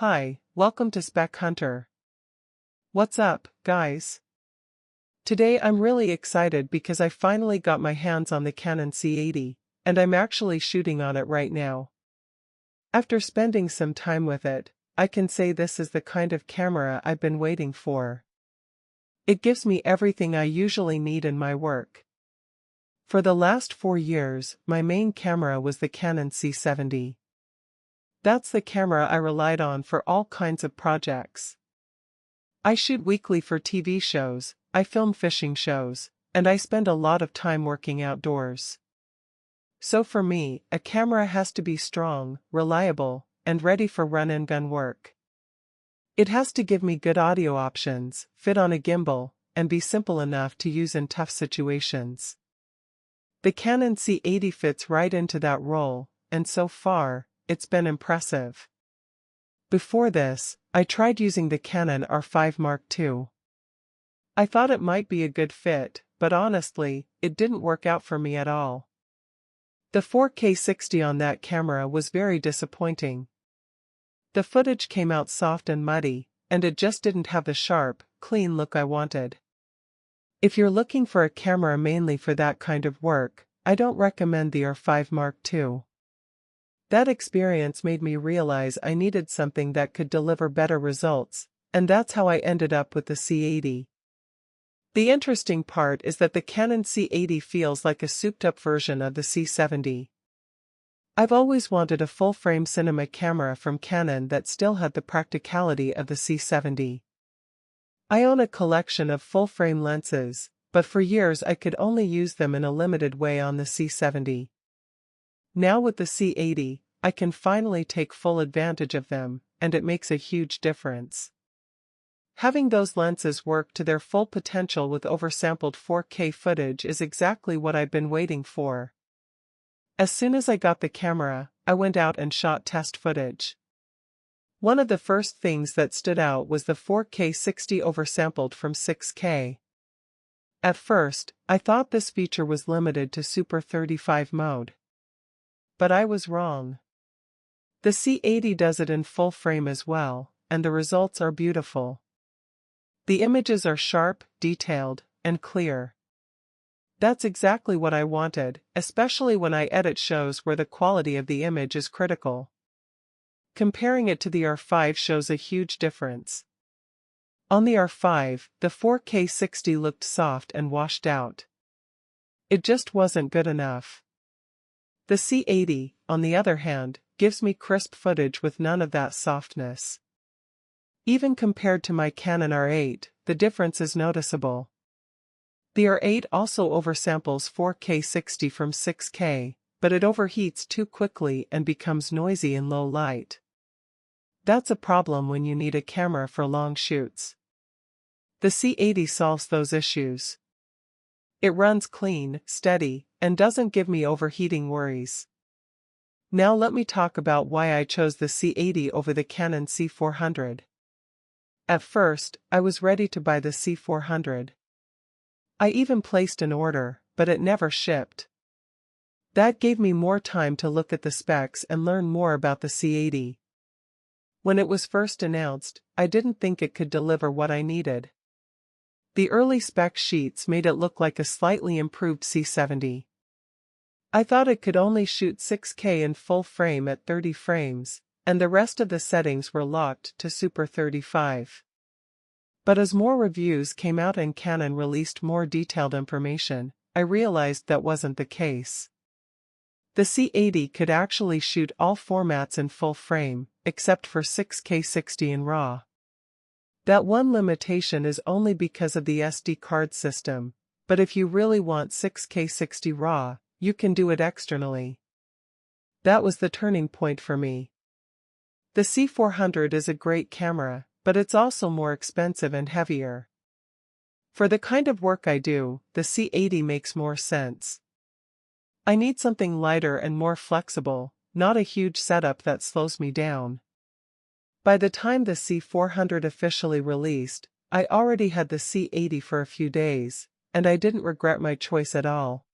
Hi, welcome to Spec Hunter. What's up, guys? Today I'm really excited because I finally got my hands on the Canon C80, and I'm actually shooting on it right now. After spending some time with it, I can say this is the kind of camera I've been waiting for. It gives me everything I usually need in my work. For the last 4 years, my main camera was the Canon C70. That's the camera I relied on for all kinds of projects. I shoot weekly for TV shows, I film fishing shows, and I spend a lot of time working outdoors. So for me, a camera has to be strong, reliable, and ready for run-and-gun work. It has to give me good audio options, fit on a gimbal, and be simple enough to use in tough situations. The Canon C80 fits right into that role, and so far, it's been impressive. Before this, I tried using the Canon R5 Mark II. I thought it might be a good fit, but honestly, it didn't work out for me at all. The 4K 60 on that camera was very disappointing. The footage came out soft and muddy, and it just didn't have the sharp, clean look I wanted. If you're looking for a camera mainly for that kind of work, I don't recommend the R5 Mark II. That experience made me realize I needed something that could deliver better results, and that's how I ended up with the C80. The interesting part is that the Canon C80 feels like a souped-up version of the C70. I've always wanted a full-frame cinema camera from Canon that still had the practicality of the C70. I own a collection of full-frame lenses, but for years I could only use them in a limited way on the C70. Now with the C80, I can finally take full advantage of them, and it makes a huge difference. Having those lenses work to their full potential with oversampled 4K footage is exactly what I've been waiting for. As soon as I got the camera, I went out and shot test footage. One of the first things that stood out was the 4K 60 oversampled from 6K. At first, I thought this feature was limited to Super 35 mode. But I was wrong. The C80 does it in full frame as well, and the results are beautiful. The images are sharp, detailed, and clear. That's exactly what I wanted, especially when I edit shows where the quality of the image is critical. Comparing it to the R5 shows a huge difference. On the R5, the 4K 60 looked soft and washed out. It just wasn't good enough. The C80, on the other hand, gives me crisp footage with none of that softness. Even compared to my Canon R8, the difference is noticeable. The R8 also oversamples 4K 60 from 6K, but it overheats too quickly and becomes noisy in low light. That's a problem when you need a camera for long shoots. The C80 solves those issues. It runs clean, steady, and doesn't give me overheating worries. Now let me talk about why I chose the C80 over the Canon C400. At first, I was ready to buy the C400. I even placed an order, but it never shipped. That gave me more time to look at the specs and learn more about the C80. When it was first announced, I didn't think it could deliver what I needed. The early spec sheets made it look like a slightly improved C70. I thought it could only shoot 6K in full frame at 30 frames, and the rest of the settings were locked to Super 35. But as more reviews came out and Canon released more detailed information, I realized that wasn't the case. The C80 could actually shoot all formats in full frame, except for 6K 60 in RAW. That one limitation is only because of the SD card system, but if you really want 6K 60 RAW, you can do it externally. That was the turning point for me. The C400 is a great camera, but it's also more expensive and heavier. For the kind of work I do, the C80 makes more sense. I need something lighter and more flexible, not a huge setup that slows me down. By the time the C400 officially released, I already had the C80 for a few days, and I didn't regret my choice at all.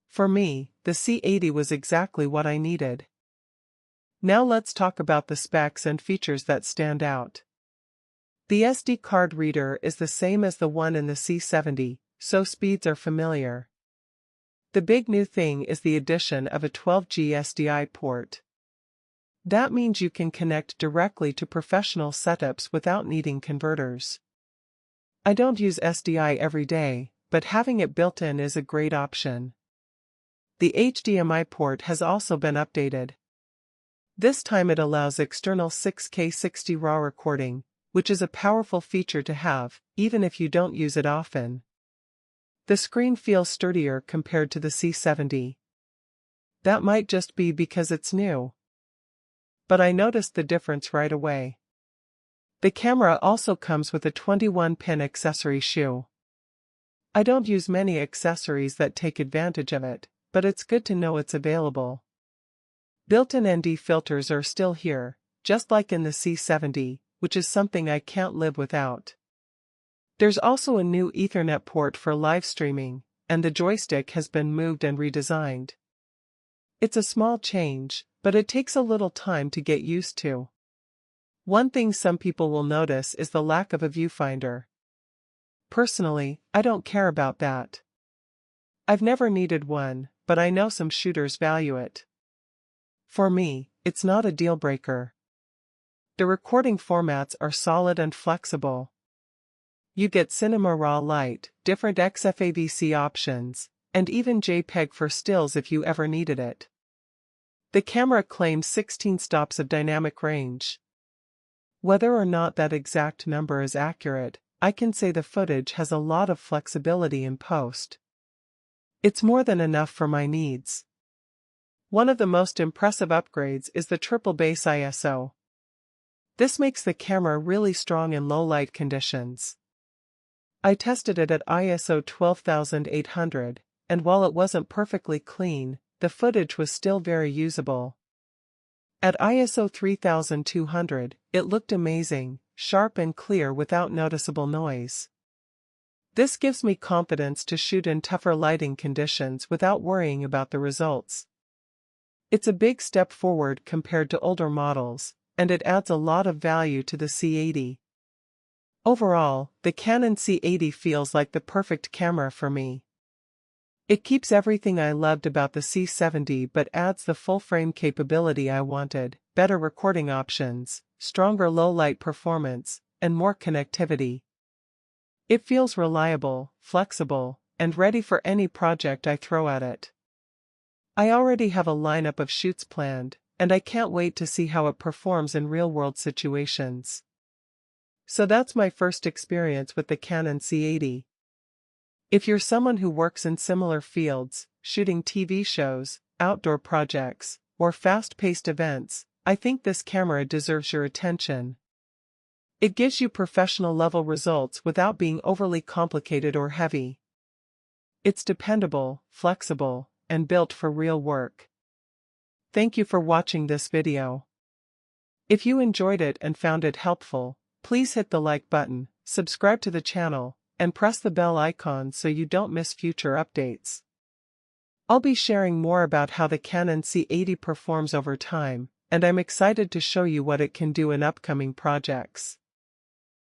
For me, the C80 was exactly what I needed. Now let's talk about the specs and features that stand out. The SD card reader is the same as the one in the C70, so speeds are familiar. The big new thing is the addition of a 12G SDI port. That means you can connect directly to professional setups without needing converters. I don't use SDI every day, but having it built in is a great option. The HDMI port has also been updated. This time it allows external 6K 60 RAW recording, which is a powerful feature to have, even if you don't use it often. The screen feels sturdier compared to the C70. That might just be because it's new. But I noticed the difference right away. The camera also comes with a 21-pin accessory shoe. I don't use many accessories that take advantage of it, but it's good to know it's available. Built-in ND filters are still here, just like in the C70, which is something I can't live without. There's also a new Ethernet port for live streaming, and the joystick has been moved and redesigned. It's a small change, but it takes a little time to get used to. One thing some people will notice is the lack of a viewfinder. Personally, I don't care about that. I've never needed one, but I know some shooters value it. For me, it's not a deal breaker. The recording formats are solid and flexible. You get Cinema Raw Lite, different XFAVC options, and even JPEG for stills if you ever needed it. The camera claims 16 stops of dynamic range. Whether or not that exact number is accurate, I can say the footage has a lot of flexibility in post. It's more than enough for my needs. One of the most impressive upgrades is the triple base ISO. This makes the camera really strong in low light conditions. I tested it at ISO 12,800, and while it wasn't perfectly clean, the footage was still very usable. At ISO 3200, it looked amazing, sharp and clear without noticeable noise. This gives me confidence to shoot in tougher lighting conditions without worrying about the results. It's a big step forward compared to older models, and it adds a lot of value to the C80. Overall, the Canon C80 feels like the perfect camera for me. It keeps everything I loved about the C70 but adds the full-frame capability I wanted, better recording options, stronger low-light performance, and more connectivity. It feels reliable, flexible, and ready for any project I throw at it. I already have a lineup of shoots planned, and I can't wait to see how it performs in real-world situations. So that's my first experience with the Canon C80. If you're someone who works in similar fields, shooting TV shows, outdoor projects, or fast-paced events, I think this camera deserves your attention. It gives you professional-level results without being overly complicated or heavy. It's dependable, flexible, and built for real work. Thank you for watching this video. If you enjoyed it and found it helpful, please hit the like button, subscribe to the channel, and press the bell icon so you don't miss future updates. I'll be sharing more about how the Canon C80 performs over time, and I'm excited to show you what it can do in upcoming projects.